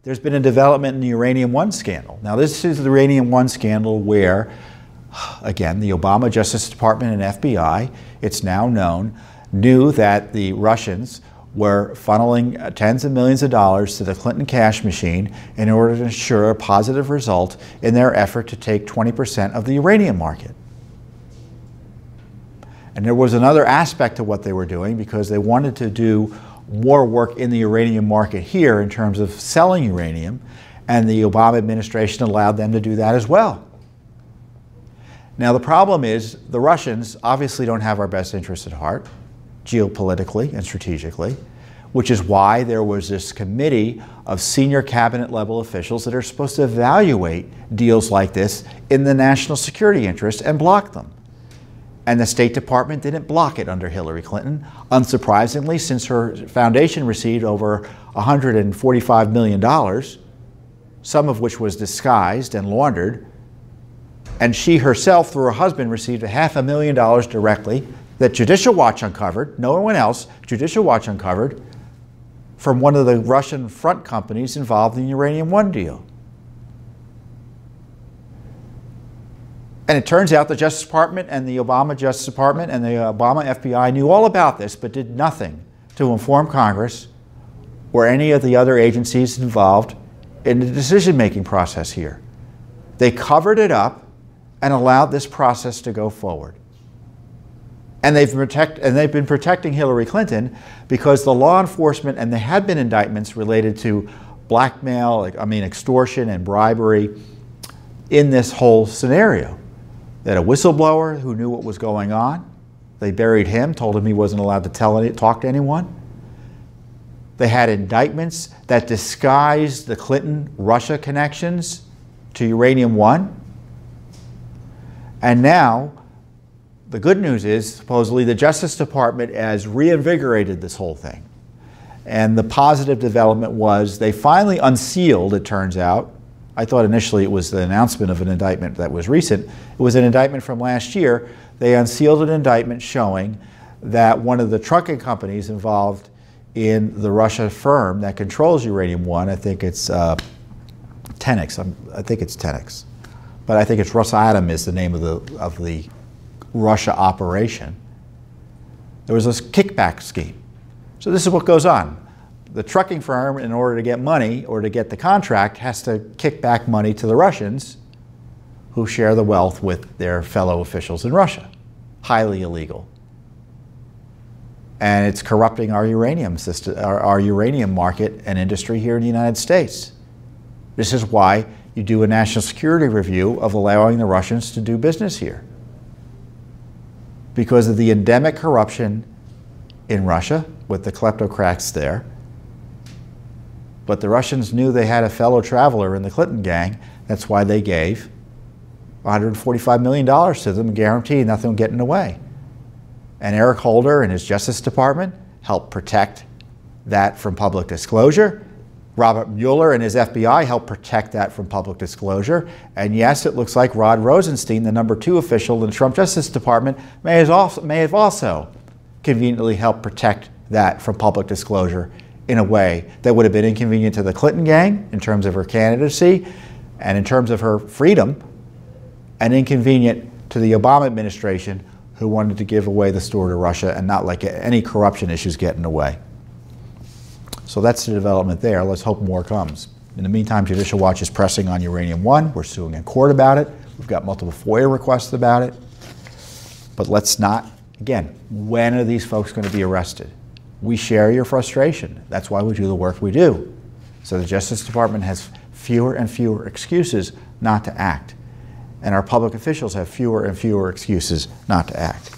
there's been a development in the Uranium One scandal. Now, this is the Uranium One scandal where, again, the Obama Justice Department and FBI, it's now known, knew that the Russians were funneling tens of millions of dollars to the Clinton cash machine in order to ensure a positive result in their effort to take 20% of the uranium market. And there was another aspect to what they were doing, because they wanted to do more work in the uranium market here in terms of selling uranium, and the Obama administration allowed them to do that as well. Now, the problem is the Russians obviously don't have our best interests at heart, geopolitically and strategically, which is why there was this committee of senior cabinet level officials that are supposed to evaluate deals like this in the national security interest and block them. And the State Department didn't block it under Hillary Clinton, unsurprisingly, since her foundation received over $145 million, some of which was disguised and laundered, and she herself, through her husband, received $500,000 directly that Judicial Watch uncovered, no one else, Judicial Watch uncovered, from one of the Russian front companies involved in the Uranium One deal. And it turns out the Justice Department and the Obama Justice Department and the Obama FBI knew all about this, but did nothing to inform Congress or any of the other agencies involved in the decision-making process here. They covered it up and allowed this process to go forward. And they've been protecting Hillary Clinton because the law enforcement, and there had been indictments related to blackmail, extortion and bribery in this whole scenario. They had a whistleblower who knew what was going on. They buried him, told him he wasn't allowed to talk to anyone. They had indictments that disguised the Clinton-Russia connections to Uranium One. And now, the good news is, supposedly, the Justice Department has reinvigorated this whole thing. And the positive development was they finally unsealed, it turns out. I thought initially it was the announcement of an indictment that was recent. It was an indictment from last year. They unsealed an indictment showing that one of the trucking companies involved in the Russia firm that controls Uranium One, I think it's Tenex, I think it's Tenex, but I think it's Rosatom is the name of the Russia operation. There was this kickback scheme. So this is what goes on. The trucking firm, in order to get money or to get the contract, has to kick back money to the Russians, who share the wealth with their fellow officials in Russia. Highly illegal. And it's corrupting our uranium system, our uranium market and industry here in the United States. This is why you do a national security review of allowing the Russians to do business here. Because of the endemic corruption in Russia with the kleptocrats there. But the Russians knew they had a fellow traveler in the Clinton gang. That's why they gave $145 million to them, guaranteed nothing would get in the way. And Eric Holder and his Justice Department helped protect that from public disclosure. Robert Mueller and his FBI helped protect that from public disclosure. And yes, it looks like Rod Rosenstein, the #2 official in the Trump Justice Department, may have also conveniently helped protect that from public disclosure in a way that would have been inconvenient to the Clinton gang in terms of her candidacy and in terms of her freedom, and inconvenient to the Obama administration, who wanted to give away the store to Russia and not let any corruption issues get in the way. So that's the development there. Let's hope more comes. In the meantime, Judicial Watch is pressing on Uranium One. We're suing in court about it. We've got multiple FOIA requests about it. But let's not, again, when are these folks going to be arrested? We share your frustration. That's why we do the work we do. So the Justice Department has fewer and fewer excuses not to act. And our public officials have fewer and fewer excuses not to act.